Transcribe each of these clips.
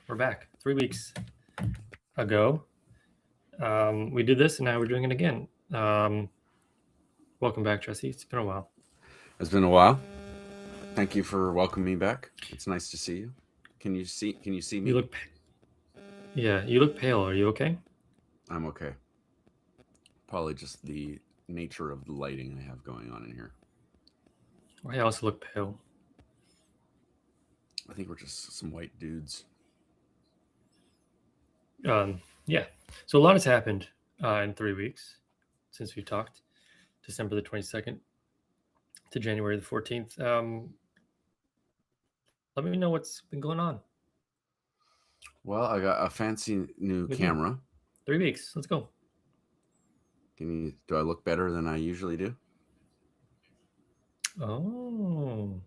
We're back 3 weeks ago. We did this, and now we're doing it again. Welcome back, Jesse. It's been a while. It's been a while. Thank you for welcoming me back. It's nice to see you. Can you see me? You look, yeah, you look pale. Are you okay? I'm okay. Probably just the nature of the lighting I have going on in here. I also look pale. I think we're just some white dudes. Yeah. So a lot has happened in 3 weeks since we talked. December the 22nd to January the 14th. Let me know what's been going on. Well, I got a fancy new With you. camera. 3 weeks. Let's go. Do I look better than I usually do? Oh.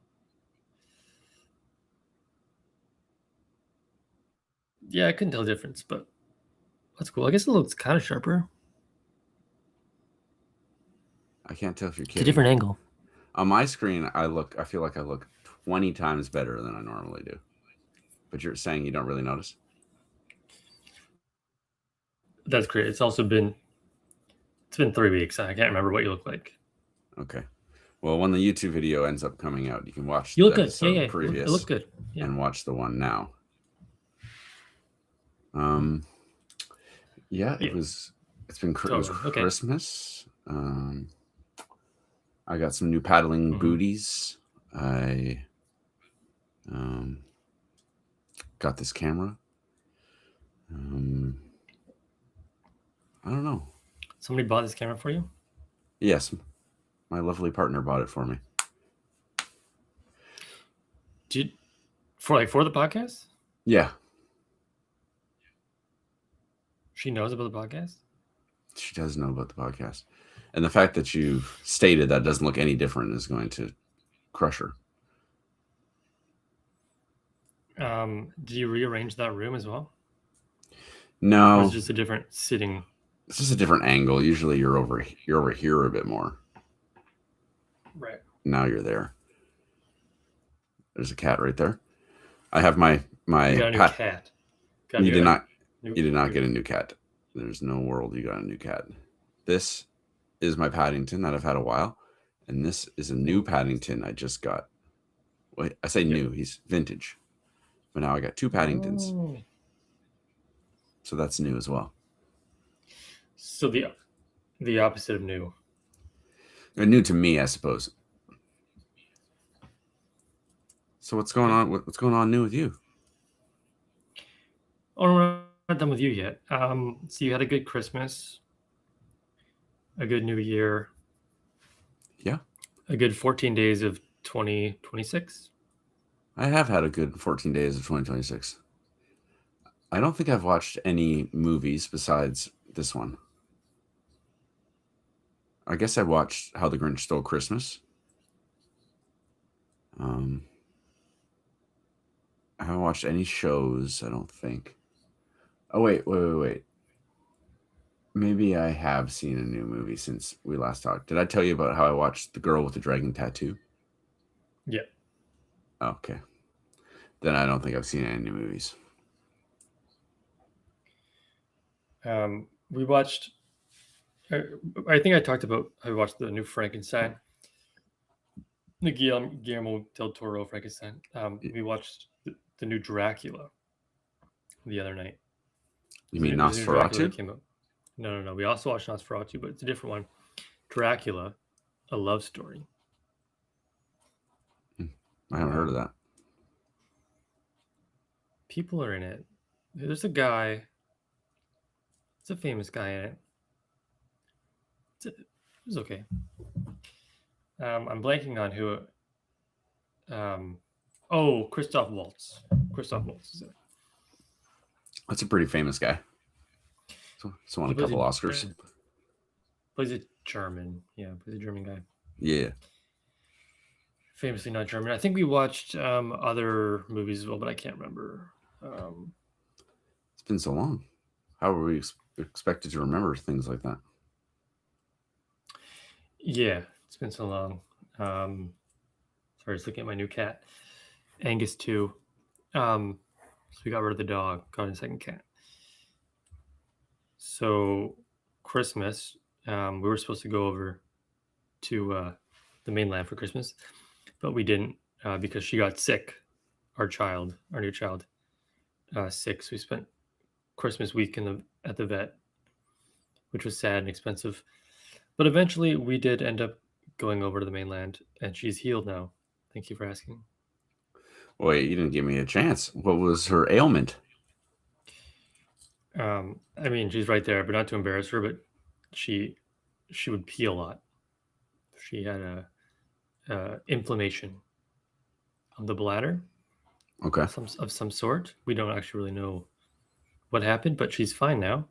Yeah, I couldn't tell the difference, but that's cool. I guess it looks kind of sharper. I can't tell if you're It's a kidding. different angle. On my screen, I feel like I look 20 times better than I normally do. But you're saying you don't really notice? That's great. It's been 3 weeks. I can't remember what you look like. Okay. Well, when the YouTube video ends up coming out, you can watch You the look good. episode Yeah. previous It looked good. Yeah. and watch the one now. Yeah, it was. It's been it was Okay. Christmas. I got some new paddling booties. I got this camera. I don't know. Somebody bought this camera for you? Yes, my lovely partner bought it for me. For the podcast? Yeah. She knows about the podcast? She does know about the podcast. And the fact that you've stated that doesn't look any different is going to crush her. Do you rearrange that room as well? No. Or is it just a different sitting? It's just a different angle. Usually you're over here a bit more. Right. Now you're there. There's a cat right there. I have my You got a new cat. You did not get a new cat. There's no world you got a new cat. This is my Paddington that I've had a while, and this is a new Paddington I just got. Wait, I say new. He's vintage, but now I got two Paddingtons. Oh. So that's new as well. So the opposite of new. New to me, I suppose. So what's going on? What's going on new with you? Oh, we're not done with you yet. So you had a good Christmas, a good New Year. Yeah. A good 14 days of 2026. I have had a good 14 days of 2026. I don't think I've watched any movies besides this one. I guess I watched How the Grinch Stole Christmas. I haven't watched any shows, I don't think. Oh, wait. Maybe I have seen a new movie since we last talked. Did I tell you about how I watched The Girl with the Dragon Tattoo? Yeah. Okay. Then I don't think I've seen any new movies. We watched... I think I talked about how we watched the new Frankenstein. The Guillermo del Toro Frankenstein. We watched the new Dracula the other night. You mean Nosferatu? Came out. No. We also watched Nosferatu, but it's a different one. Dracula, A Love Story. I haven't heard of that. People are in it. There's a guy. It's a famous guy in it. It was okay. I'm blanking on who. Christoph Waltz. Christoph Waltz is it? That's a pretty famous guy. So won a couple Oscars. Plays a German. Yeah, plays a German guy. Yeah. Famously not German. I think we watched other movies as well, but I can't remember. It's been so long. How were we expected to remember things like that? Yeah, it's been so long. Sorry, just looking at my new cat, Angus too. So we got rid of the dog, got a second cat. So Christmas, we were supposed to go over to the mainland for Christmas, but we didn't because she got sick. Our new child, sick. So we spent Christmas week at the vet, which was sad and expensive. But eventually, we did end up going over to the mainland, and she's healed now. Thank you for asking. Wait, you didn't give me a chance. What was her ailment? I mean, she's right there, but not to embarrass her, but she would pee a lot. She had a inflammation of the bladder. Okay. Of some sort. We don't actually really know what happened, but she's fine now.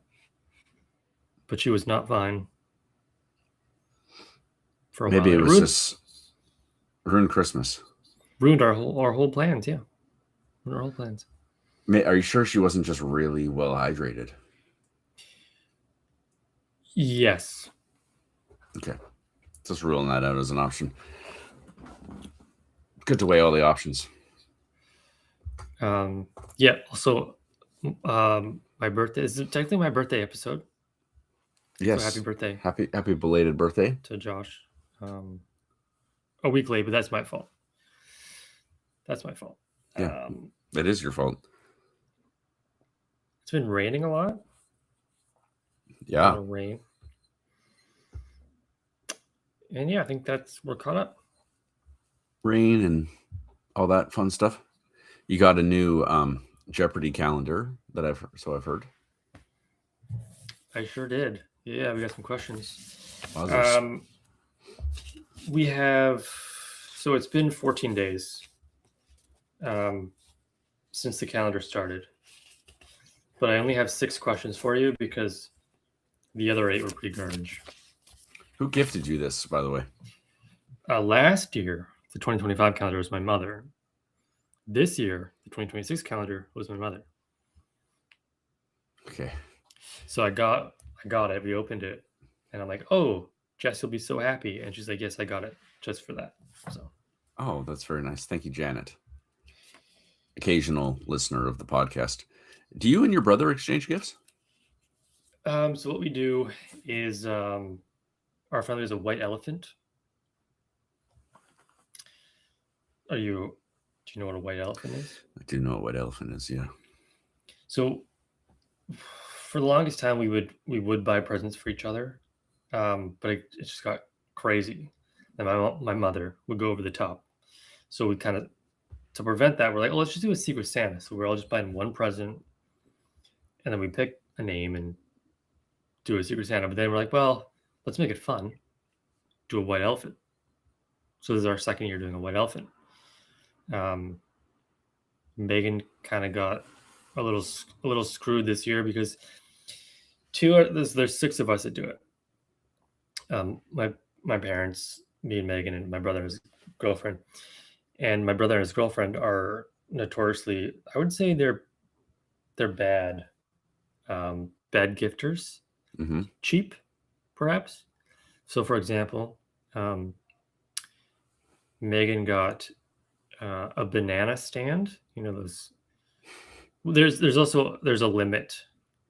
But she was not fine for a while. Maybe it was just ruined Christmas. Ruined our whole plans, yeah. Ruined our whole plans. Are you sure she wasn't just really well hydrated? Yes. Okay. Just ruling that out as an option. Good to weigh all the options. Yeah. Also, my birthday is technically my birthday episode. Yes. So happy birthday. Happy belated birthday to Josh. A week late, but that's my fault. Yeah, that is your fault. It's been raining a lot. Yeah. A lot of rain. And yeah, I think we're caught up. Rain and all that fun stuff. You got a new Jeopardy calendar that I've heard. I sure did. Yeah, we got some questions. We have, so it's been 14 days since the calendar started, but I only have 6 questions for you because the other 8 were pretty garbage. Who gifted you this, by the way? Last year, the 2025 calendar was my mother. This year, the 2026 calendar was my mother. Okay. So I got it. We opened it, and I'm like, "Oh, Jess, you'll be so happy." And she's like, "Yes, I got it just for that." So. Oh, that's very nice. Thank you, Janet. Occasional listener of the podcast. Do you and your brother exchange gifts? So what we do is our family is a white elephant. Do you know what a white elephant is? I do know what a white elephant is, yeah. So for the longest time we would buy presents for each other. But it just got crazy. And my mother would go over the top. So we kind of, to prevent that, we're like, oh, let's just do a Secret Santa. So we're all just buying one present, and then we pick a name and do a Secret Santa. But then we're like, well, let's make it fun. Do a white elephant. So this is our second year doing a white elephant. Megan kind of got a little screwed this year because there's 6 of us that do it. My parents, me and Megan, and my brother and his girlfriend. And my brother and his girlfriend are notoriously, I would say they're bad gifters. Mm-hmm. Cheap, perhaps. So for example, Megan got a banana stand. You know those. There's a limit.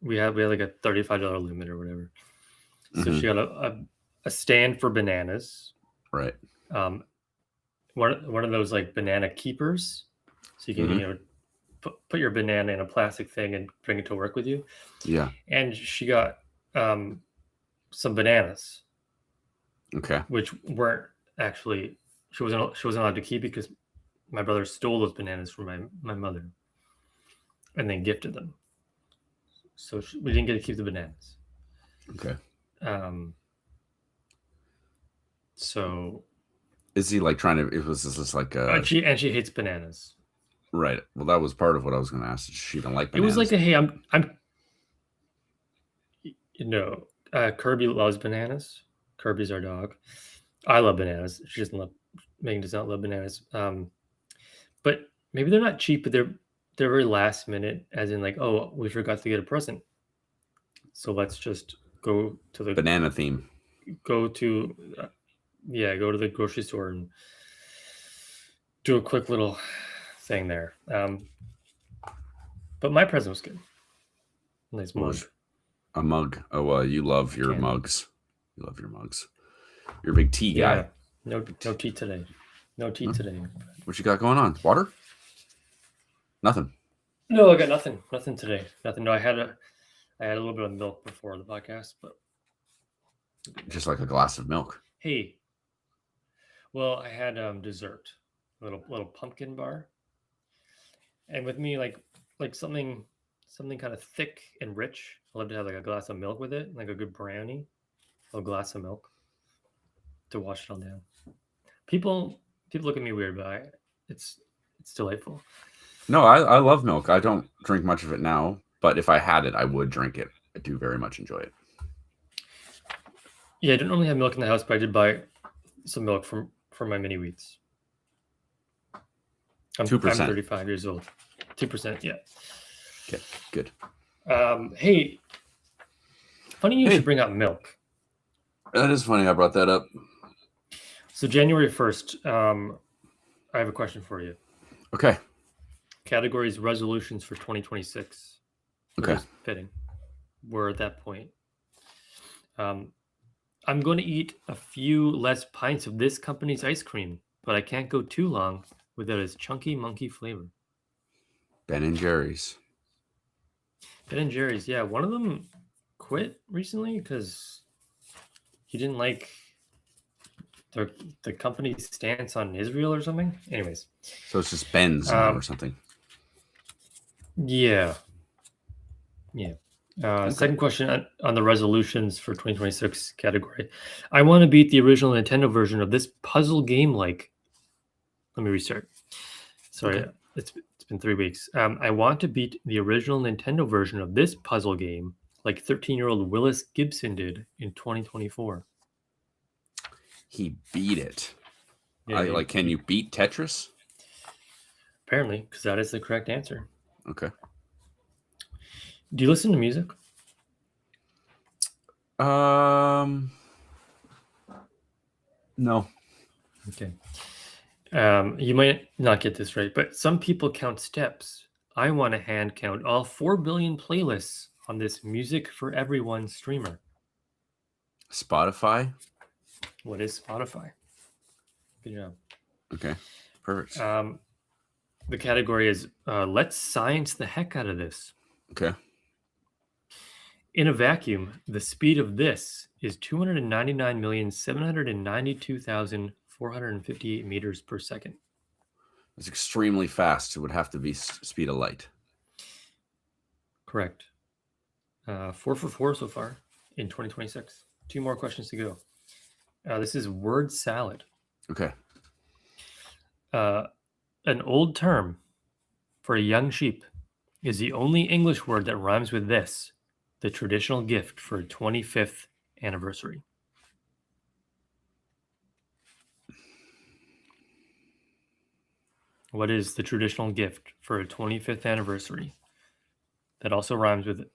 We have like a $35 limit or whatever. So Mm-hmm. she got a stand for bananas. Right. One of those like banana keepers, so you can Mm-hmm. Put your banana in a plastic thing and bring it to work with you. Yeah. And she got some bananas. Okay. Which weren't actually, she wasn't allowed to keep because my brother stole those bananas from my mother and then gifted them. So we didn't get to keep the bananas. Okay. So is he like trying to? It was just like a. She hates bananas. Right. Well, that was part of what I was going to ask. She don't like bananas. It was like hey, I'm. Kirby loves bananas. Kirby's our dog. I love bananas. Megan does not love bananas. But maybe they're not cheap, but they're very last minute, as in like, oh, we forgot to get a present. So let's just go to the banana theme. Go to the grocery store and do a quick little thing there. But my present was good. Nice What mug. was a mug? Oh, well, you love your Can. mugs. You love your mugs. You're a big tea guy. No tea today. No tea today. What you got going on? Water? Nothing. No, I got nothing. Nothing today. Nothing. No, I had a little bit of milk before the podcast, but Just like a glass of milk. hey, well, I had dessert, little pumpkin bar, and with me like something kind of thick and rich. I love to have like a glass of milk with it, like a good brownie, a glass of milk to wash it all down. People look at me weird, but it's delightful. No, I love milk. I don't drink much of it now, but if I had it, I would drink it. I do very much enjoy it. Yeah, I don't normally have milk in the house, but I did buy some milk from my mini wheats. I'm 35 years old. 2%, yeah. Okay, good. Hey, funny you should bring up milk. That is funny. I brought that up. So January 1st, I have a question for you. Okay. Categories resolutions for 2026. Okay. Fitting. We're at that point. I'm going to eat a few less pints of this company's ice cream, but I can't go too long without its chunky monkey flavor. Ben & Jerry's. Ben & Jerry's, yeah. One of them quit recently because he didn't like the company's stance on Israel or something. Anyways. So it's just Ben's now or something. Yeah. Yeah. Okay. Second question on the resolutions for 2026 category. I want to beat the original Nintendo version of this puzzle game like. Let me restart. Sorry, okay. It's been 3 weeks. I want to beat the original Nintendo version of this puzzle game like 13-year-old Willis Gibson did in 2024. He beat it. Yeah, can you beat Tetris? Apparently, because that is the correct answer. Okay. Do you listen to music? No. Okay. You might not get this right, but some people count steps. I want to hand count all 4 billion playlists on this Music for Everyone streamer. Spotify? What is Spotify? Good job. Okay, perfect. The category is let's science the heck out of this. Okay. In a vacuum, the speed of this is 299,792,458 meters per second. That's extremely fast. It would have to be speed of light. Correct. 4 for 4 so far in 2026. 2 more questions to go. This is word salad. Okay. An old term for a young sheep is the only English word that rhymes with this. The traditional gift for a 25th anniversary. What is the traditional gift for a 25th anniversary that also rhymes with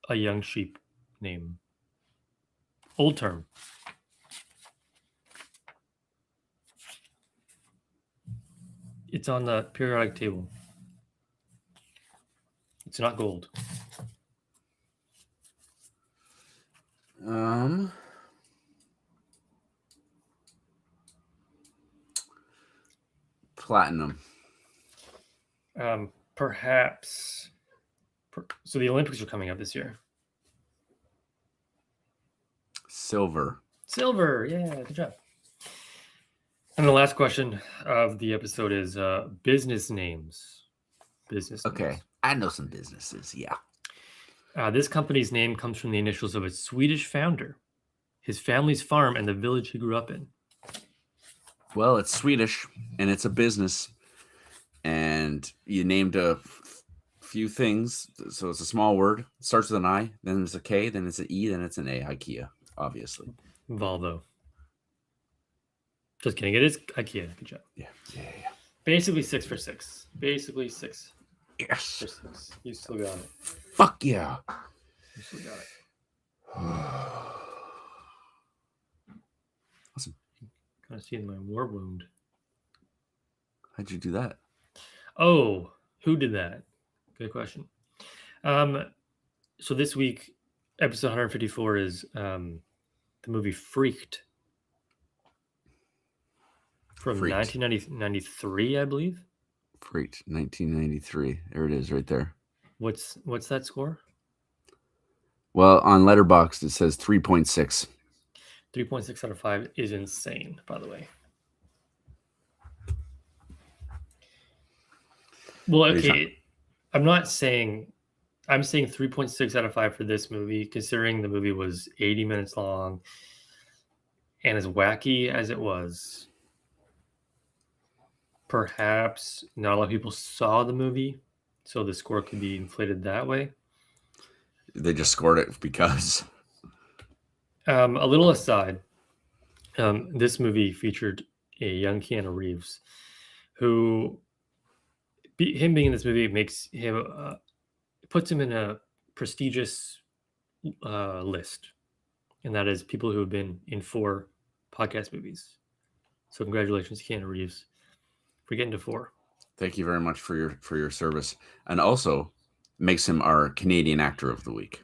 a young sheep name? Old term. It's on the periodic table. It's not gold. Platinum. Perhaps. So the Olympics are coming up this year. Silver. Yeah, good job. And the last question of the episode is business names. Okay, I know some businesses, yeah. This company's name comes from the initials of its Swedish founder, his family's farm, and the village he grew up in. Well, it's Swedish, and it's a business, and you named a few things, so it's a small word. It starts with an I, then it's a K, then it's an E, then it's an A. IKEA, obviously. Volvo. Just kidding. It is IKEA. Good job. Yeah. Basically 6 for 6. Basically 6. Yes. For 6. You still got it. Fuck yeah. You still got it. Awesome. Kind of seeing my war wound. How'd you do that? Oh, who did that? Good question. So this week, episode 154 is the movie Freaked from Freaked. 1993, I believe. Freaked, 1993. There it is, right there. What's that score? Well, on Letterboxd it says 3.6. 3.6 out of 5 is insane, by the way. Well, okay, I'm saying 3.6 out of 5 for this movie, considering the movie was 80 minutes long and as wacky as it was. Perhaps not a lot of people saw the movie, so the score could be inflated that way. They just scored it because. A little aside, this movie featured a young Keanu Reeves, who, him being in this movie makes him puts him in a prestigious list, and that is people who have been in 4 podcast movies. So congratulations, Keanu Reeves, for getting to 4. Thank you very much for your service, and also makes him our Canadian Actor of the Week.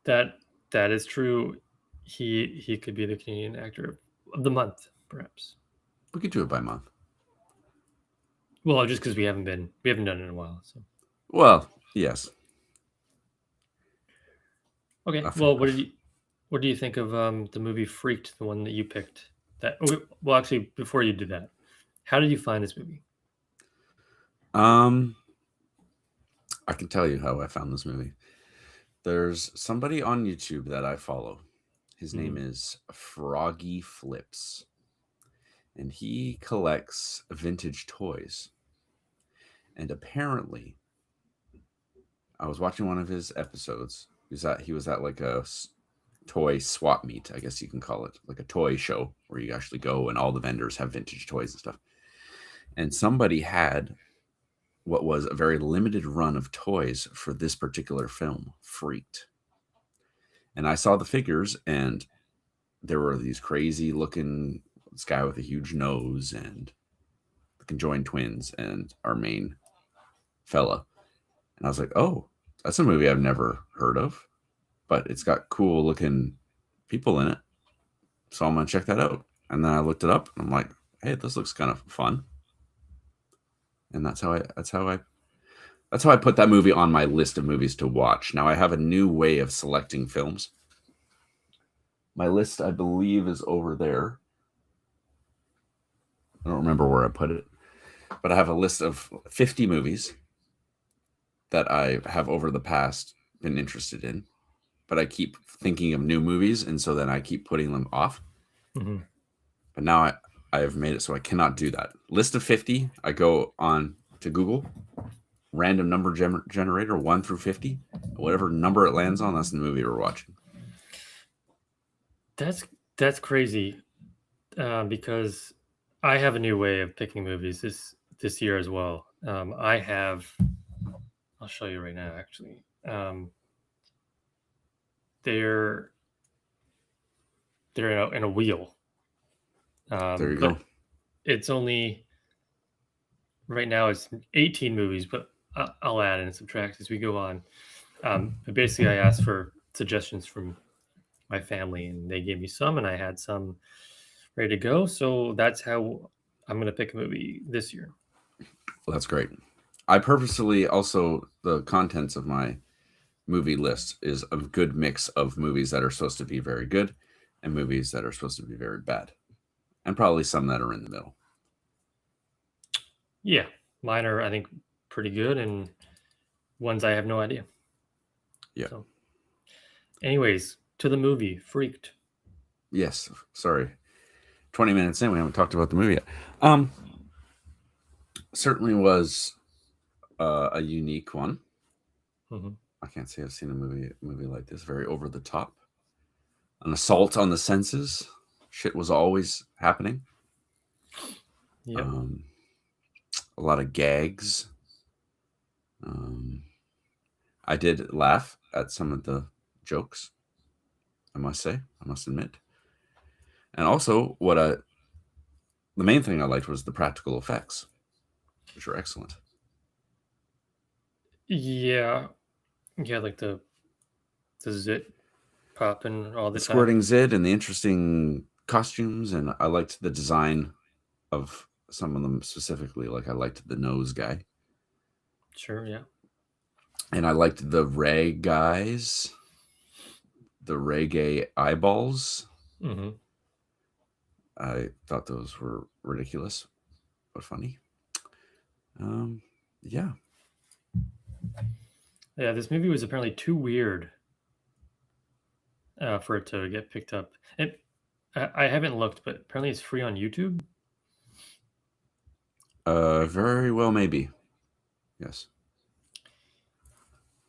That is true. He could be the Canadian Actor of the Month, perhaps. We could do it by month. Well, just because we haven't done it in a while. So. Well, yes. Okay. Well, what do you think of the movie Freaked, the one that you picked? Well, actually, before you do that, how did you find this movie? I can tell you how I found this movie. There's somebody on YouTube that I follow. His name is Froggy Flips, and he collects vintage toys. And apparently, I was watching one of his episodes. He was at like a toy swap meet, I guess you can call it, like a toy show where you actually go and all the vendors have vintage toys and stuff. And somebody had what was a very limited run of toys for this particular film, Freaked. And I saw the figures, and there were these crazy looking, this guy with a huge nose and the conjoined twins and our main fella. And I was like, oh, that's a movie I've never heard of, but it's got cool looking people in it. So I'm going to check that out. And then I looked it up and I'm like, hey, this looks kind of fun. And that's how I put that movie on my list of movies to watch. Now I have a new way of selecting films. My list, I believe, is over there. I don't remember where I put it, but I have a list of 50 movies that I have over the past been interested in, but I keep thinking of new movies, and so then I keep putting them off. Mm-hmm. But now I have made it so I cannot do that. List of 50, I go on to Google, random number generator, 1 through 50. Whatever number it lands on, that's the movie we're watching. That's crazy, because I have a new way of picking movies this year as well. I'll show you right now, actually. They're in a wheel. There you go. It's only right now it's 18 movies, but I'll add and subtract as we go on. But basically, I asked for suggestions from my family, and they gave me some, and I had some ready to go. So that's how I'm going to pick a movie this year. Well, that's great. I purposely also, the contents of my movie list is a good mix of movies that are supposed to be very good and movies that are supposed to be very bad, and probably some that are in the middle. Yeah, mine are, I think, pretty good, and ones I have no idea. Yeah. So, anyways, to the movie Freaked. Yes. Sorry. 20 minutes in, we haven't talked about the movie yet. Certainly was a unique one. Mm-hmm. I can't say I've seen a movie like this. Very over the top. An assault on the senses. Shit was always happening. Yeah. A lot of gags. I did laugh at some of the jokes. I must admit. And also, the main thing I liked was the practical effects, which are excellent. Yeah, yeah, like the zit popping all the The time. squirting zit and the interesting costumes, and I liked the design of some of them specifically. Like I liked the nose guy, Sure, yeah. and I liked the Ray guys, the reggae eyeballs. Hmm. I thought those were ridiculous but funny. Um, yeah, Yeah, this movie was apparently too weird for it to get picked up. I haven't looked, but apparently it's free on YouTube. very well, maybe. Yes.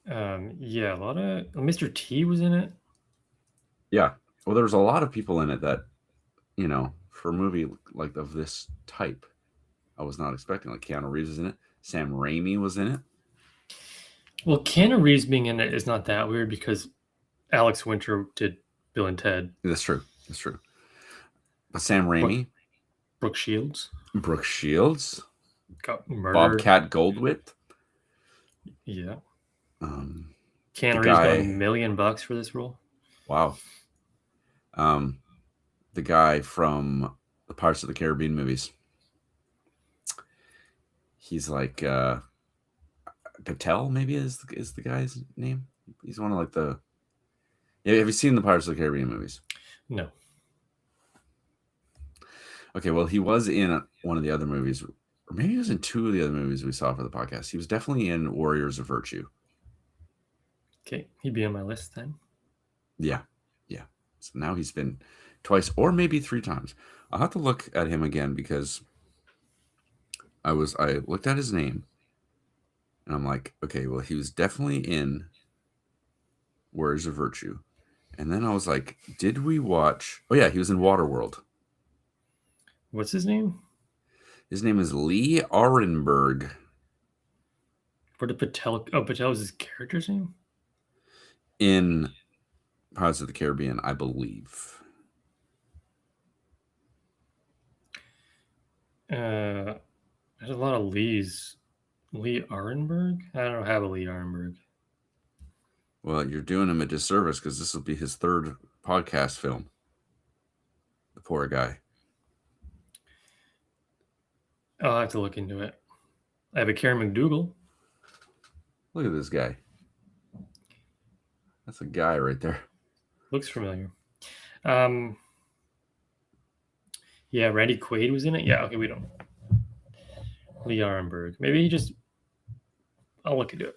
Yeah, a lot of Mr. T was in it. Yeah. Well, there was a lot of people in it that, for a movie like of this type, I was not expecting. Like Keanu Reeves is in it. Sam Raimi was in it. Well, Keanu Reeves being in it is not that weird because Alex Winter did Bill and Ted. That's true. That's true. But Sam Brooke, Raimi, Brooke Shields Brooke Shields, got murdered. Bobcat Goldthwait, Yeah, um, the Keanu Reeves got guy. $1 million for this role. Wow. Um, the guy from the Pirates of the Caribbean movies. He's like Patel, maybe is the guy's name. He's one of like the. Yeah, have you seen the Pirates of the Caribbean movies? No. Okay, well, he was in one of the other movies, or maybe he was in two of the other movies we saw for the podcast. He was definitely in Warriors of Virtue. Okay, he'd be on my list then. Yeah, yeah. So now he's been twice or maybe three times. I'll have to look at him again because I looked at his name and I'm like, okay, well, he was definitely in Warriors of Virtue. And then I was like, did we watch? Oh, yeah, he was in Waterworld. What's his name? His name is Lee Arenberg. What did Patel? Oh, Patel was his character's name? In Pirates of the Caribbean, I believe. There's a lot of Lees. Lee Arenberg? I don't have a Lee Arenberg. Well, you're doing him a disservice because this will be his third podcast film. The poor guy. I'll have to look into it. I have a Karen McDougal. Look at this guy. That's a guy right there. Looks familiar. Yeah, Randy Quaid was in it. Yeah, okay, we don't. Lee Arenberg. Maybe he just. I'll look into it.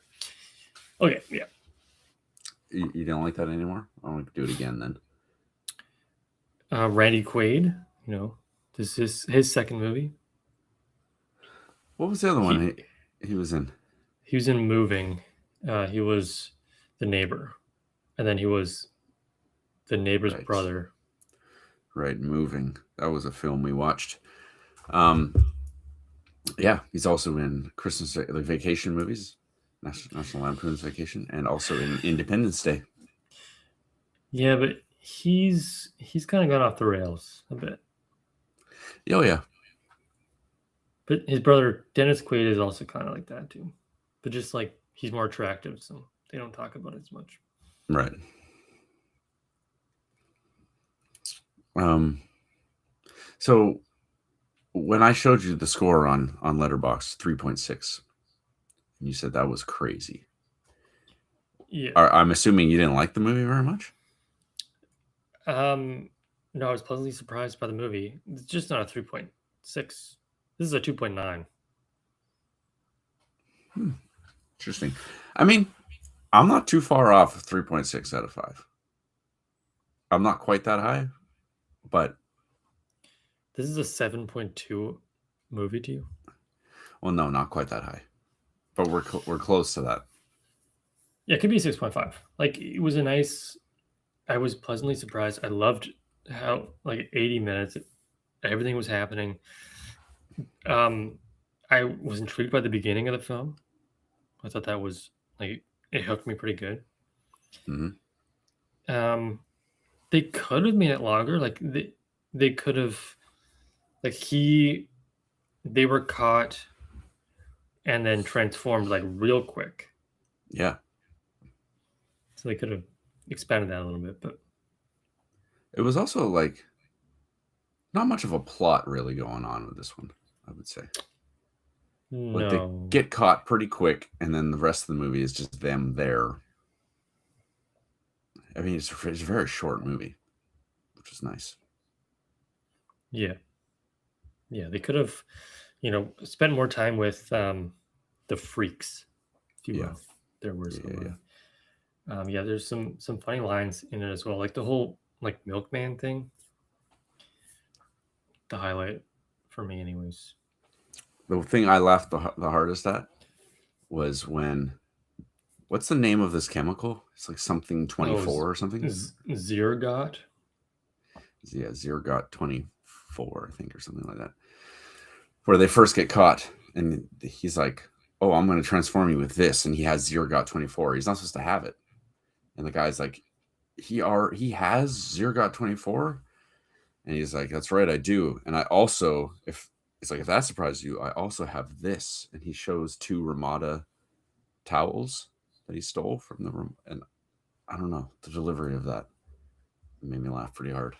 Okay, yeah. You don't like that anymore? I want to do it again then. Randy Quaid. This is his second movie. What was the other one he was in? He was in Moving. He was the neighbor, and then he was the neighbor's brother. Right, Moving. That was a film we watched. Yeah, he's also in Christmas, like vacation movies, National Lampoon's Vacation, and also in Independence Day. Yeah, but he's kind of gone off the rails a bit. Oh yeah. But his brother Dennis Quaid is also kind of like that too, but just like he's more attractive, so they don't talk about it as much. Right. So when I showed you the score on Letterboxd, 3.6, and you said that was crazy. Yeah. I'm assuming you didn't like the movie very much? No, I was pleasantly surprised by the movie. It's just not a 3.6. This is a 2.9. Interesting. I mean, I'm not too far off of 3.6 out of 5. I'm not quite that high, but this is a 7.2 movie to you. Well, no, not quite that high, but we're close to that. Yeah, it could be 6.5. Like it was a nice. I was pleasantly surprised. I loved how 80 minutes, everything was happening. I was intrigued by the beginning of the film. I thought that was it hooked me pretty good. Mm-hmm. They could have made it longer. They could have, they were caught and then transformed real quick. Yeah. So they could have expanded that a little bit, but It was also like not much of a plot really going on with this one, I would say. Like they no. get caught pretty quick, and then the rest of the movie is just them there. I mean, it's a very short movie, which is nice. Yeah. Yeah, they could have, spent more time with the freaks, if you Yeah. will. There were some Yeah. there's some funny lines in it as well. Like the whole like milkman thing, the highlight for me anyways. The thing I laughed the hardest at was when, what's the name of this chemical? It's like something 24 or something. Zergot. Yeah, Zergot 24, I think, or something like that. Where they first get caught, and he's like, "Oh, I'm going to transform you with this," and he has Zergot 24. He's not supposed to have it, and the guy's like, "He has Zergot 24," and he's like, "That's right, I do, and I also if." It's like, if that surprises you, I also have this, and he shows 2 Ramada towels that he stole from the room, and I don't know, the delivery of that made me laugh pretty hard.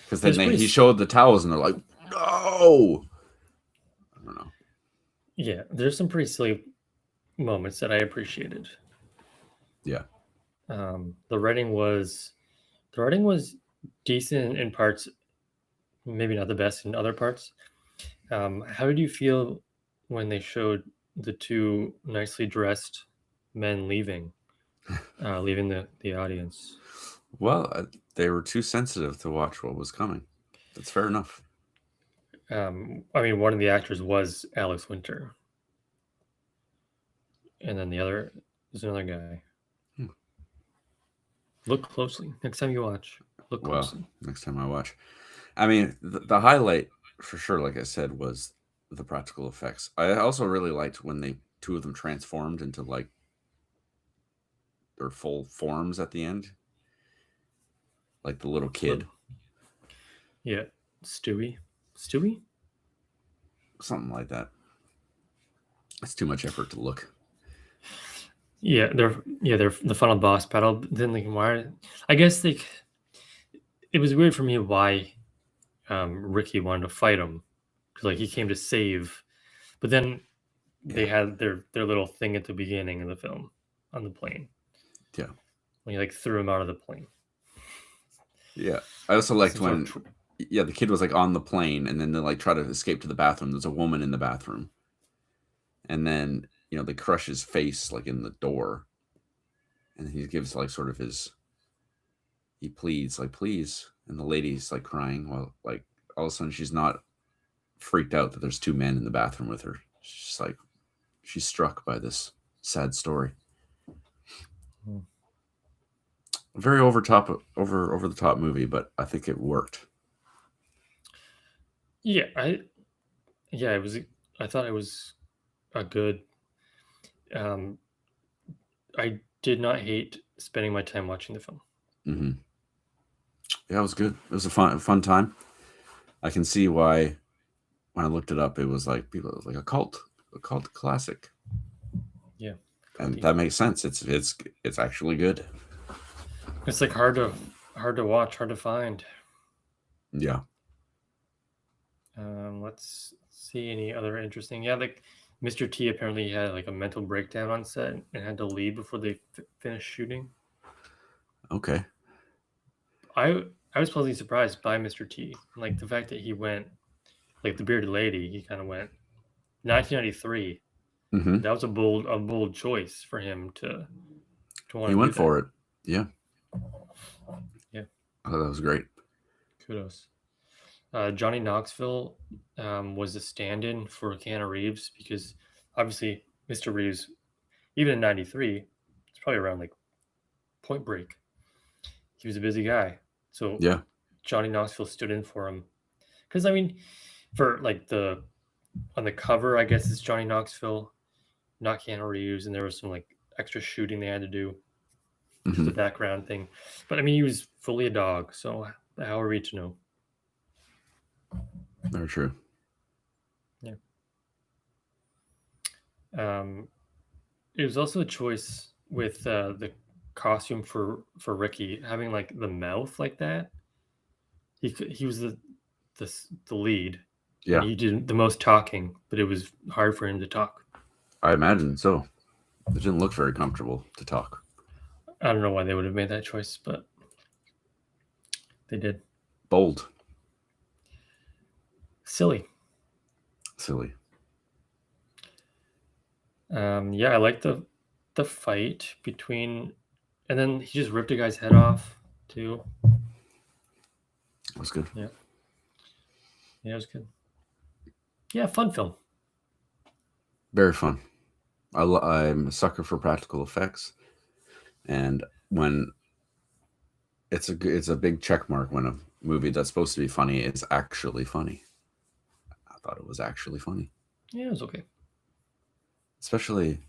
Because then he showed the towels, and they're like, "No!" I don't know. Yeah, there's some pretty silly moments that I appreciated. Yeah. The writing was decent in parts, maybe not the best in other parts. How did you feel when they showed the 2 nicely dressed men leaving the audience? Well, they were too sensitive to watch what was coming. That's fair enough. I mean, one of the actors was Alex Winter, and then the other is another guy. Look closely next time you watch. Look closely. Well, next time I watch. I mean, the highlight for sure, like I said, was the practical effects. I also really liked when 2 of them transformed into like their full forms at the end, like the little kid. Yeah, Stewie, something like that. It's too much effort to look. Yeah, they're the final boss battle. Then like why? I guess it was weird for me why Ricky wanted to fight him, because like he came to save, but then they had their little thing at the beginning of the film on the plane. Yeah, when he like threw him out of the plane. Yeah, I also liked when the kid was like on the plane, and then they like try to escape to the bathroom. There's a woman in the bathroom, and then they crush his face like in the door, and he gives like sort of he pleads like, "Please," and the lady's like crying while like all of a sudden she's not freaked out that there's 2 men in the bathroom with her. She's just like, she's struck by this sad story. Very over the top movie, but I think it worked. Yeah, it was. I thought it was a good. I did not hate spending my time watching the film. Mm-hmm. Yeah, it was good. It was a fun time. I can see why when I looked it up, it was like a cult classic. Yeah, and that makes sense. It's actually good. It's like hard to watch, hard to find. Yeah. Let's see any other interesting. Yeah, like Mr. T apparently had like a mental breakdown on set and had to leave before they finished shooting. Okay. I was pleasantly surprised by Mr. T. Like the fact that he went, like the bearded lady, he kind of went 1993. Mm-hmm. That was a bold choice for him to want. He went for it. Yeah. Yeah. Oh, that was great. Kudos. Johnny Knoxville was a stand-in for Keanu Reeves because obviously Mr. Reeves, even in '93, it's probably around like Point Break. He was a busy guy, so yeah, Johnny Knoxville stood in for him. Because I mean, for like on the cover, I guess it's Johnny Knoxville, not Keanu Reeves, and there was some like extra shooting they had to do, just a background thing. But I mean, he was fully a dog, so how are we to know? Very true. Yeah. It was also a choice with the costume for Ricky having like the mouth like that. He was the lead, Yeah, and he did the most talking, but it was hard for him to talk. I imagine so. It didn't look very comfortable to talk. I don't know why they would have made that choice, but they did. Bold. Silly. Silly. Yeah, I like the fight between, and then he just ripped a guy's head off too. That was good. Yeah, it was good. Yeah, fun film. Very fun. I'm a sucker for practical effects, and when it's a big check mark when a movie that's supposed to be funny is actually funny. I thought it was actually funny. Yeah, it was okay. Especially,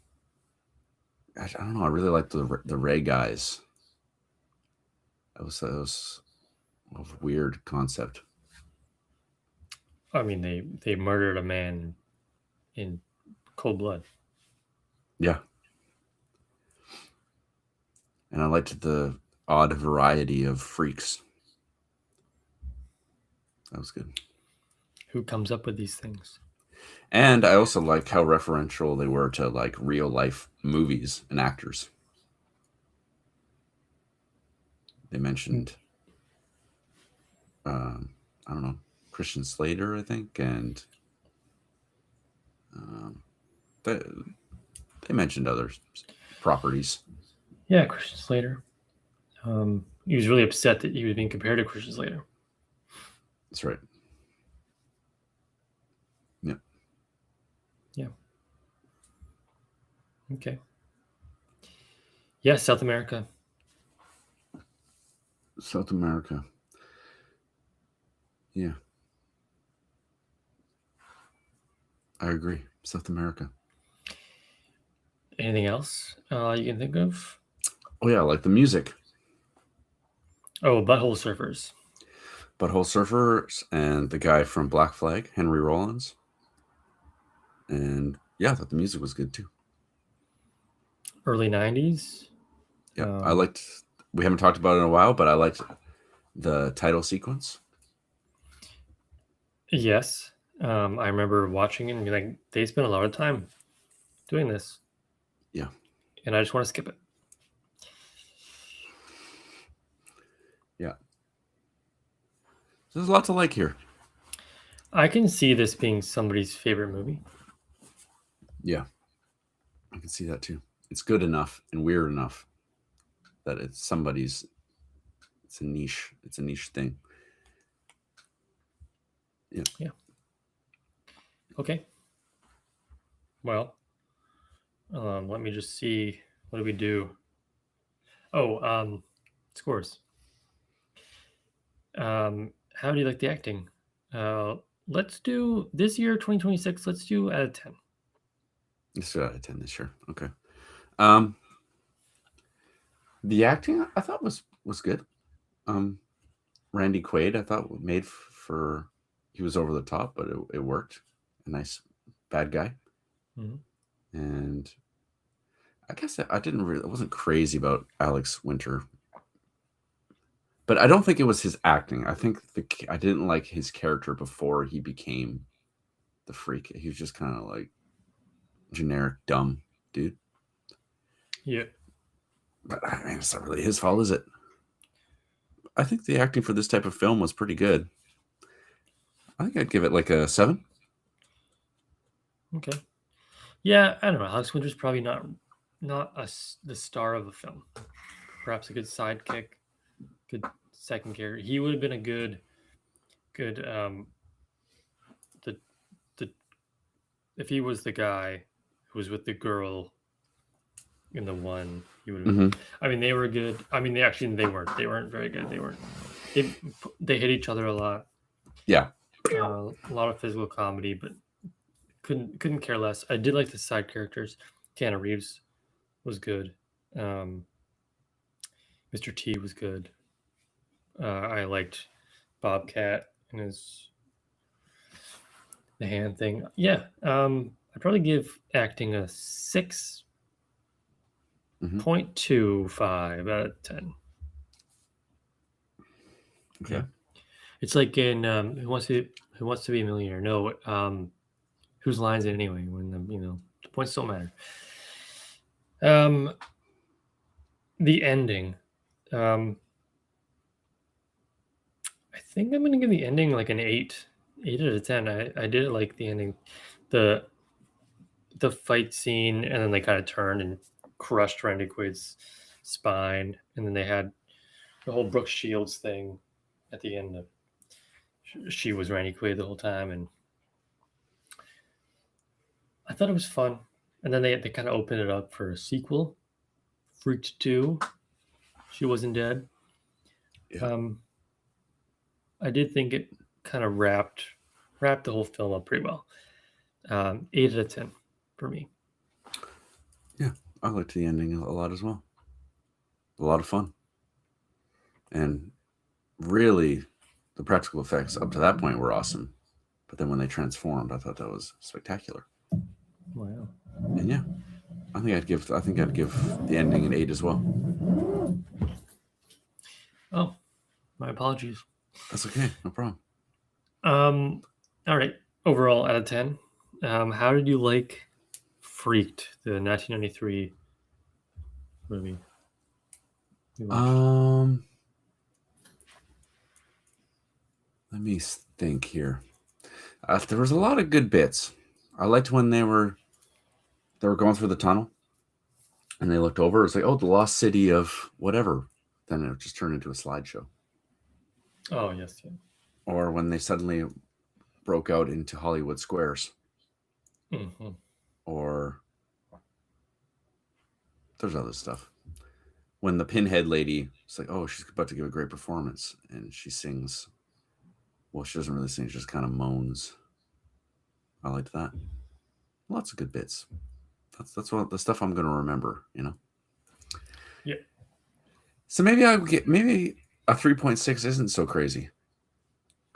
I don't know. I really liked the Ray guys. That was a weird concept. I mean, they murdered a man in cold blood. Yeah, and I liked the odd variety of freaks. That was good. Who comes up with these things? And I also like how referential they were to like real life movies and actors. They mentioned, I don't know, Christian Slater, I think, and they mentioned other properties. Yeah, Christian Slater. He was really upset that he was being compared to Christian Slater. That's right. Yeah. Yeah. Okay. Yeah, South America. South America. Yeah. I agree. South America. Anything else you can think of? Oh, yeah. I like the music. Oh, Butthole Surfers. Butthole Surfers and the guy from Black Flag, Henry Rollins. And yeah, I thought the music was good too. Early 90s. Yeah. I liked, we haven't talked about it in a while, but I liked the title sequence. Yes. I remember watching it and being like, they spent a lot of time doing this. Yeah. And I just want to skip it. Yeah. There's a lot to like here. I can see this being somebody's favorite movie. Yeah. I can see that too. It's good enough and weird enough that it's somebody's, it's a niche thing. Yeah. Yeah. Okay. Well, let me just see. What do we do? Oh, scores. How do you like the acting? Let's do this year, 2026. Let's do out of 10. Let's do out of 10 this year. Okay. The acting I thought was good. Randy Quaid I thought made for, he was over the top, but it worked. A nice bad guy. Mhm. And I guess I wasn't crazy about Alex Winter, but I don't think it was his acting. I think I didn't like his character before he became the freak. He was just kind of like generic dumb dude. Yeah. But I mean, it's not really his fault, is it? I think the acting for this type of film was pretty good. I think I'd give it like a 7. Okay. Yeah, I don't know. Alex Winter's probably not the star of the film. Perhaps a good sidekick, good second character. He would have been a good the if he was the guy who was with the girl in the one, he would have. Mm-hmm. I mean, they were good. I mean, they weren't very good. They hit each other a lot. Yeah. A lot of physical comedy, but couldn't care less. I did like the side characters. Keanu Reeves was good. Mr. T was good. I liked Bobcat and the hand thing. Yeah. I'd probably give acting a 6. Mhm. 0.25 out of 10. Okay. Yeah. It's like in Who Wants to Be a Millionaire? No, whose lines it anyway? When the points don't matter. The ending. I think I'm gonna give the ending like an 8 out of 10. I did like the ending, the fight scene, and then they kind of turned and crushed Randy Quaid's spine, and then they had the whole Brooke Shields thing at the end of she was Randy Quaid the whole time, and I thought it was fun. And then they kind of opened it up for a sequel, Freaked 2. She Wasn't Dead. Yeah. I did think it kind of wrapped the whole film up pretty well. 8 out of 10 for me. Yeah, I liked the ending a lot as well. A lot of fun. And really, the practical effects up to that point were awesome. But then when they transformed, I thought that was spectacular. Wow. And yeah, I think I'd give the ending an 8 as well. Oh, my apologies. That's okay, no problem. All right. Overall, out of 10, how did you like Freaked, the 1993 movie? You watched? Let me think here. There was a lot of good bits. I liked when they were going through the tunnel, and they looked over. It's like, oh, the lost city of whatever. Then it just turned into a slideshow. Oh yes, yeah. Or when they suddenly broke out into Hollywood Squares. Mm-hmm. Or there's other stuff. When the Pinhead lady, it's like, oh, she's about to give a great performance, and she sings. Well, she doesn't really sing; she just kind of moans. I liked that. Lots of good bits. That's what the stuff I'm going to remember. Yeah. So maybe a 3.6 isn't so crazy.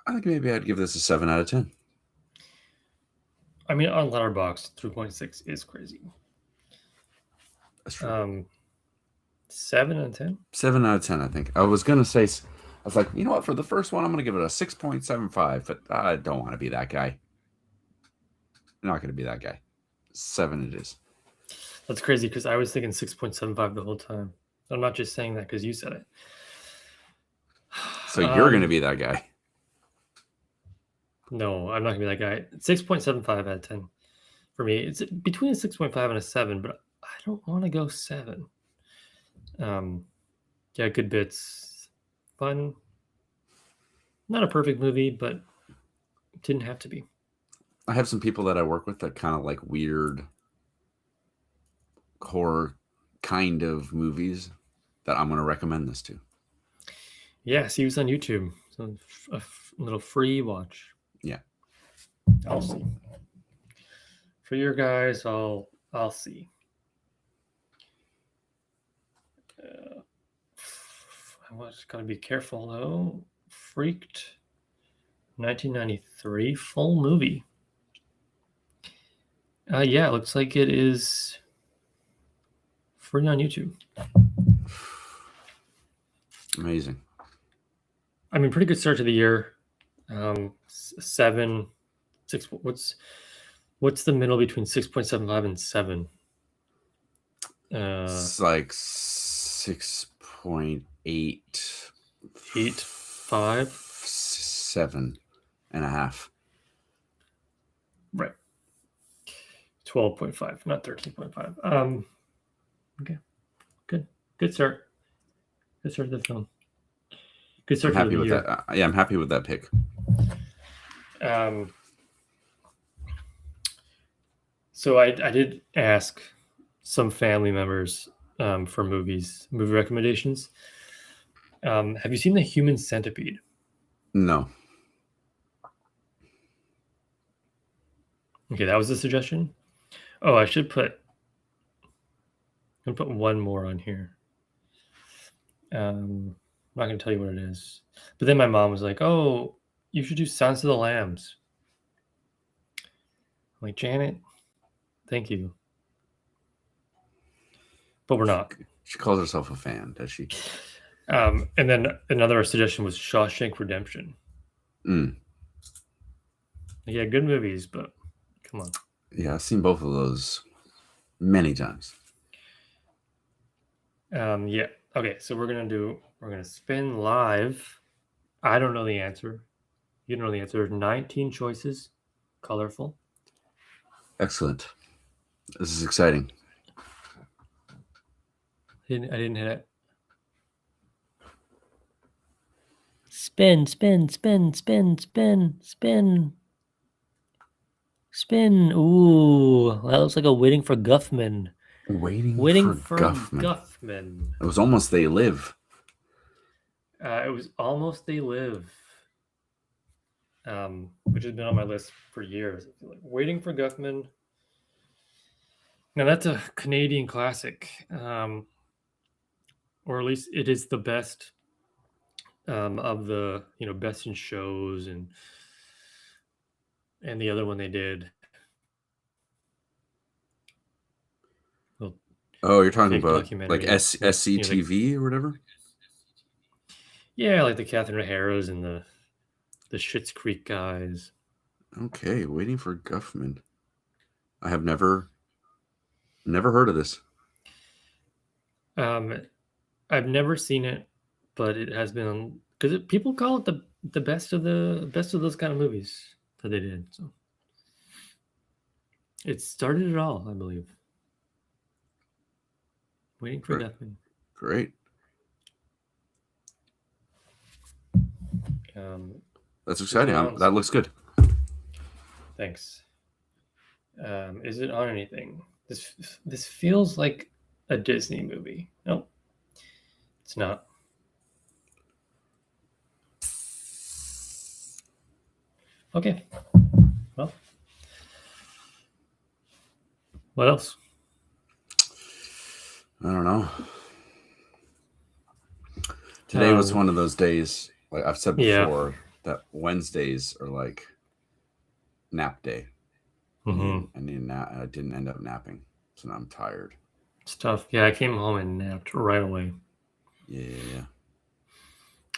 I think maybe I'd give this a 7 out of 10. I mean, on Letterboxd, 3.6 is crazy. That's true. 7 out of 10. 7 out of 10. I think I was going to say. I was like, you know what? For the first one, I'm going to give it a 6.75, but I don't want to be that guy. I'm not going to be that guy. 7 it is. That's crazy because I was thinking 6.75 the whole time. I'm not just saying that because you said it. So you're going to be that guy. No, I'm not going to be that guy. 6.75 out of 10 for me. It's between a 6.5 and a 7, but I don't want to go 7. Yeah, good bits. Fun. Not a perfect movie, but it didn't have to be. I have some people that I work with that kind of like weird horror kind of movies that I'm going to recommend this to. Yeah, see what's on YouTube. So a little free watch. Yeah. I'll see. For your guys, I'll see. I just gotta be careful though. Freaked, 1993, full movie. Yeah, it looks like it is free on YouTube. Amazing. I mean, pretty good start to the year. 7, 6. What's the middle between 6.75 and 7? It's like 6.8, 8, 5, 7.5. Right. 12.5, not 13.5. Okay. Good start. Good start to the film. Good start. I'm happy with that. Yeah, I'm happy with that pick. So I did ask some family members for movie recommendations. Have you seen The Human Centipede? No. Okay, that was a suggestion. Oh, I'm gonna put one more on here. I'm not gonna tell you what it is. But then my mom was like, "Oh, you should do Silence of the Lambs." I'm like, Janet, thank you. but we're not. She calls herself a fan, does she? And then another suggestion was Shawshank Redemption. Yeah, good movies, but come on. Yeah, I've seen both of those many times. Yeah. Okay, so we're gonna spin live. I don't know the answer. You don't know the answer. There's 19 choices. Colorful. Excellent. This is exciting. I didn't hit it. Spin, spin, spin, spin, spin, spin. Spin. Ooh, that looks like a Waiting for Guffman. Waiting for Guffman. It was almost They Live. It was almost They Live. Which has been on my list for years. I feel like Waiting for Guffman. Now that's a Canadian classic, or at least it is the best of the best in shows and the other one they did. Oh, you're talking about like SCTV or whatever? Yeah, like the Catherine O'Hara's and the Schitt's Creek guys. Okay, Waiting for Guffman. I have never heard of this. I've never seen it, but it has been because people call it the best of those kind of movies that they did. So it started it all, I believe. Waiting for Guffman. Great. That's exciting. That looks good. Thanks. Is it on anything? This feels like a Disney movie. Nope, it's not. Okay. Well, what else? I don't know. Today was one of those days, like I've said before, that Wednesdays are like nap day. Mm-hmm. I need a nap. I didn't end up napping, so now I'm tired. It's tough. Yeah, I came home and napped right away. Yeah.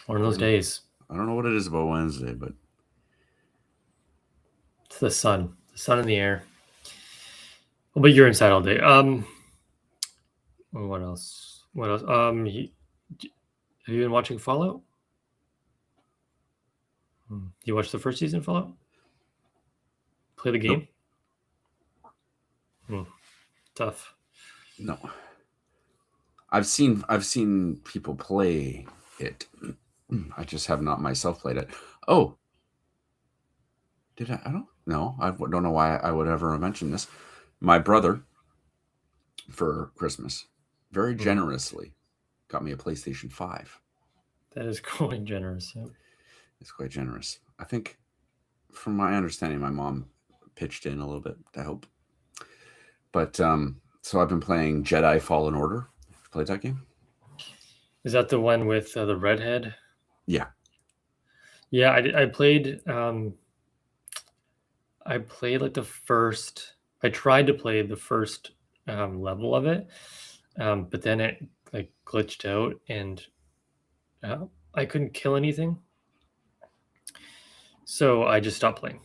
One of those days. I don't know what it is about Wednesday, but it's the sun in the air. Well, but you're inside all day. What else? Have you been watching Fallout? You watched the first season of Fallout? Play the game? Nope. Tough. No. I've seen people play it. I just have not myself played it. Oh. Did I don't know. I don't know why I would ever mention this. My brother, for Christmas, very generously got me a PlayStation 5. That is quite generous. Yeah. It's quite generous. I think, from my understanding, my mom pitched in a little bit to help. But so I've been playing Jedi Fallen Order. Played that game? Is that the one with the redhead? Yeah. Yeah, I played. I played like the first. I tried to play the first level of it, but then it like glitched out and I couldn't kill anything. So I just stopped playing.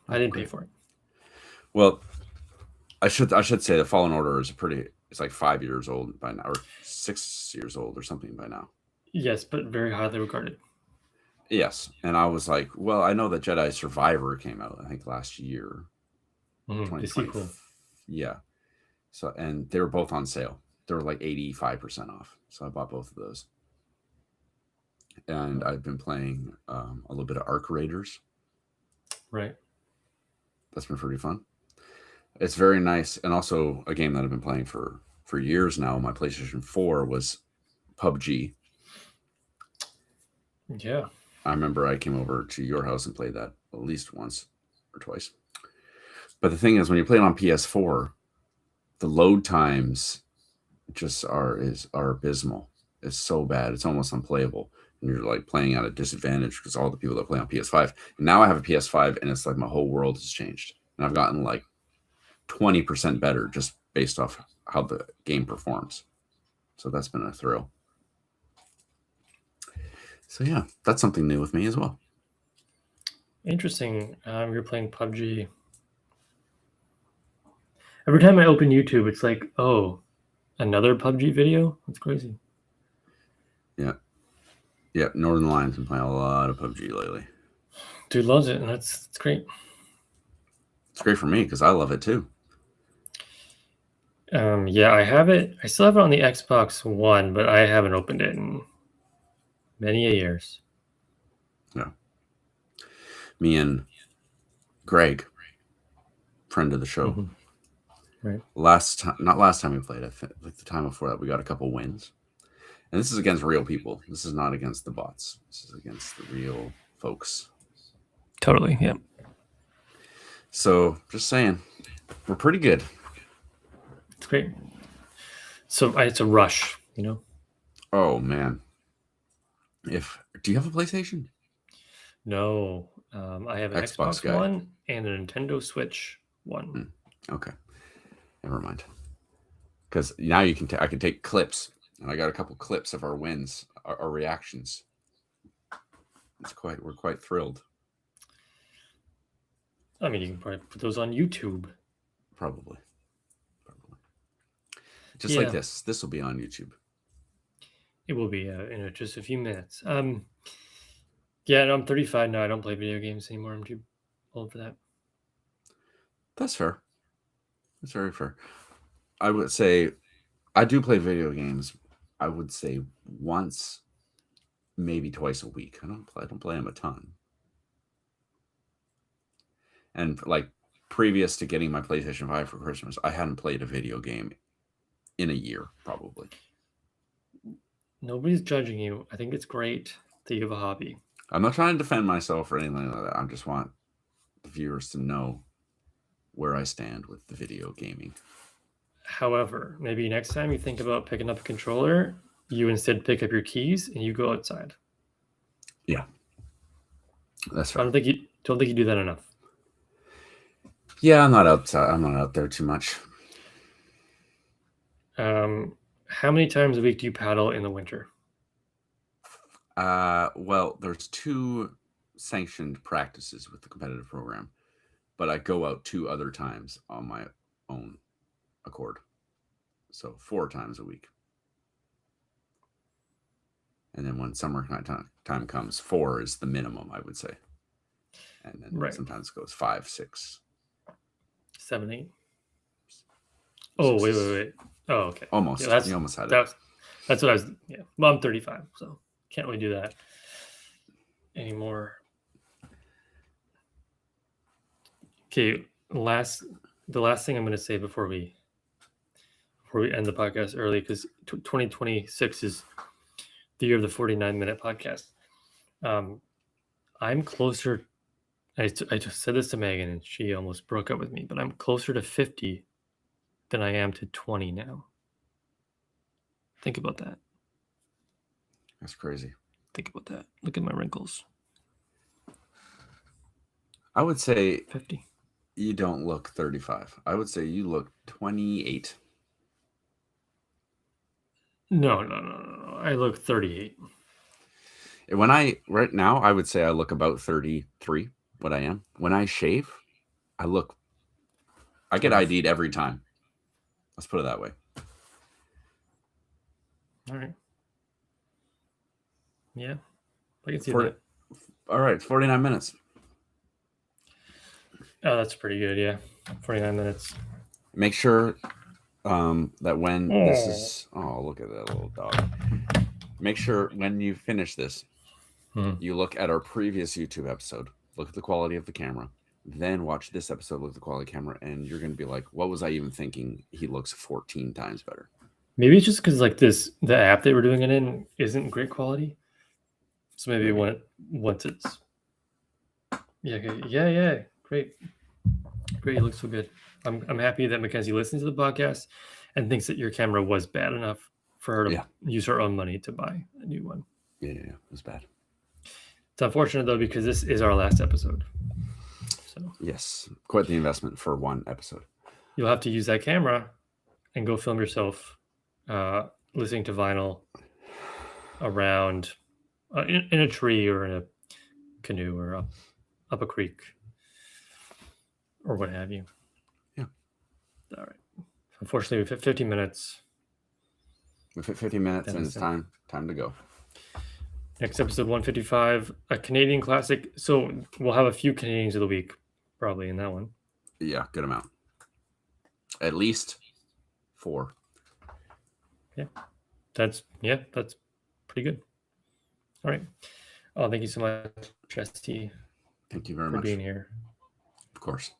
I didn't pay for it. Well, I should say the Fallen Order is it's like 5 years old by now, or 6 years old or something by now. Yes, but very highly regarded. Yes, and I was like, well, I know that Jedi Survivor came out, I think, last year. The sequel. Yeah. So, and they were both on sale. They were like 85% off. So I bought both of those. And I've been playing a little bit of Arc Raiders. Right. That's been pretty fun. It's very nice. And also a game that I've been playing for years now. My PlayStation 4 was PUBG. Yeah. I remember I came over to your house and played that at least once or twice. But the thing is, when you play it on PS4, the load times just are abysmal. It's so bad. It's almost unplayable. And you're like playing at a disadvantage because all the people that play on PS5. And now I have a PS5 and it's like my whole world has changed. And I've gotten like 20% better just based off how the game performs. So that's been a thrill. So yeah, that's something new with me as well. Interesting. You're playing PUBG. Every time I open YouTube, it's like, oh, another PUBG video? That's crazy. Yeah. Yeah, Northern Lion's been playing a lot of PUBG lately. Dude loves it, and that's great. It's great for me because I love it too. Yeah, I have it. I still have it on the Xbox One, but I haven't opened it in many years. Yeah. Me and Greg, friend of the show. Mm-hmm. Right. Not last time we played, I think like the time before that, we got a couple wins. And this is against real people. This is not against the bots. This is against the real folks. Totally, yeah. So just saying, we're pretty good. It's great. So it's a rush, you know? Oh man. Do you have a PlayStation? No. I have an Xbox One and a Nintendo Switch One. Okay. Never mind. Because now I can take clips, and I got a couple clips of our wins, our reactions. We're quite thrilled. I mean, you can probably put those on YouTube. Probably. Just like this. This will be on YouTube. It will be in just a few minutes. Yeah, I'm 35 now. I don't play video games anymore. I'm too old for that. That's fair. That's very fair. I would say I do play video games. I would say once, maybe twice a week. I don't play them a ton. And like previous to getting my PlayStation 5 for Christmas, I hadn't played a video game in a year, probably. Nobody's judging you. I think it's great that you have a hobby. I'm not trying to defend myself or anything like that. I just want the viewers to know where I stand with the video gaming. However, maybe next time you think about picking up a controller, you instead pick up your keys and you go outside. Yeah, that's right. I don't think you do that enough. Yeah, I'm not outside. I'm not out there too much. How many times a week do you paddle in the winter? Well, there's 2 sanctioned practices with the competitive program, but I go out 2 other times on my own accord. So 4 times a week. And then when summer time comes, 4 is the minimum, I would say. And then sometimes it goes 5, 6. 7, 8. Oh, wait. Oh, okay. Almost. Yeah, you almost had it. That's what I was. Yeah. Well, I'm 35, so can't really do that anymore. Okay. The last thing I'm going to say before we end the podcast early, because 2026 is the year of the 49-minute podcast. I'm closer. I just said this to Megan, and she almost broke up with me. But I'm closer to 50 than I am to 20 now. Think about that. That's crazy. Think about that. Look at my wrinkles. I would say 50. You don't look 35. I would say you look 28. No. I look 38. Right now, I would say I look about 33, what I am. When I shave, I get ID'd every time. Let's put it that way. All right. Yeah. I can see that. All right. 49 minutes. Oh, that's pretty good. Yeah. 49 minutes. Make sure that when this is... Oh, look at that little dog. Make sure when you finish this, you look at our previous YouTube episode. Look at the quality of the camera. Then watch this episode, look at the quality of the camera, and you're going to be like, what was I even thinking? He looks 14 times better. Maybe it's just because like the app that we're doing it in isn't great quality. So maybe once it's... Yeah. Great. You look so good. I'm happy that Mackenzie listens to the podcast and thinks that your camera was bad enough for her to use her own money to buy a new one. Yeah, it was bad. It's unfortunate though, because this is our last episode. So yes, quite the investment for one episode. You'll have to use that camera and go film yourself listening to vinyl around in a tree or in a canoe or up a creek or what have you. Yeah. All right. Unfortunately, we've hit 15 minutes. We've hit 15 minutes and it's time to go. Next episode 155, a Canadian classic. So we'll have a few Canadians of the week probably in that one. Yeah, good amount. At least 4. Yeah. That's pretty good. All right. Oh, thank you so much, Jesse. Thank you very for much being here. Of course.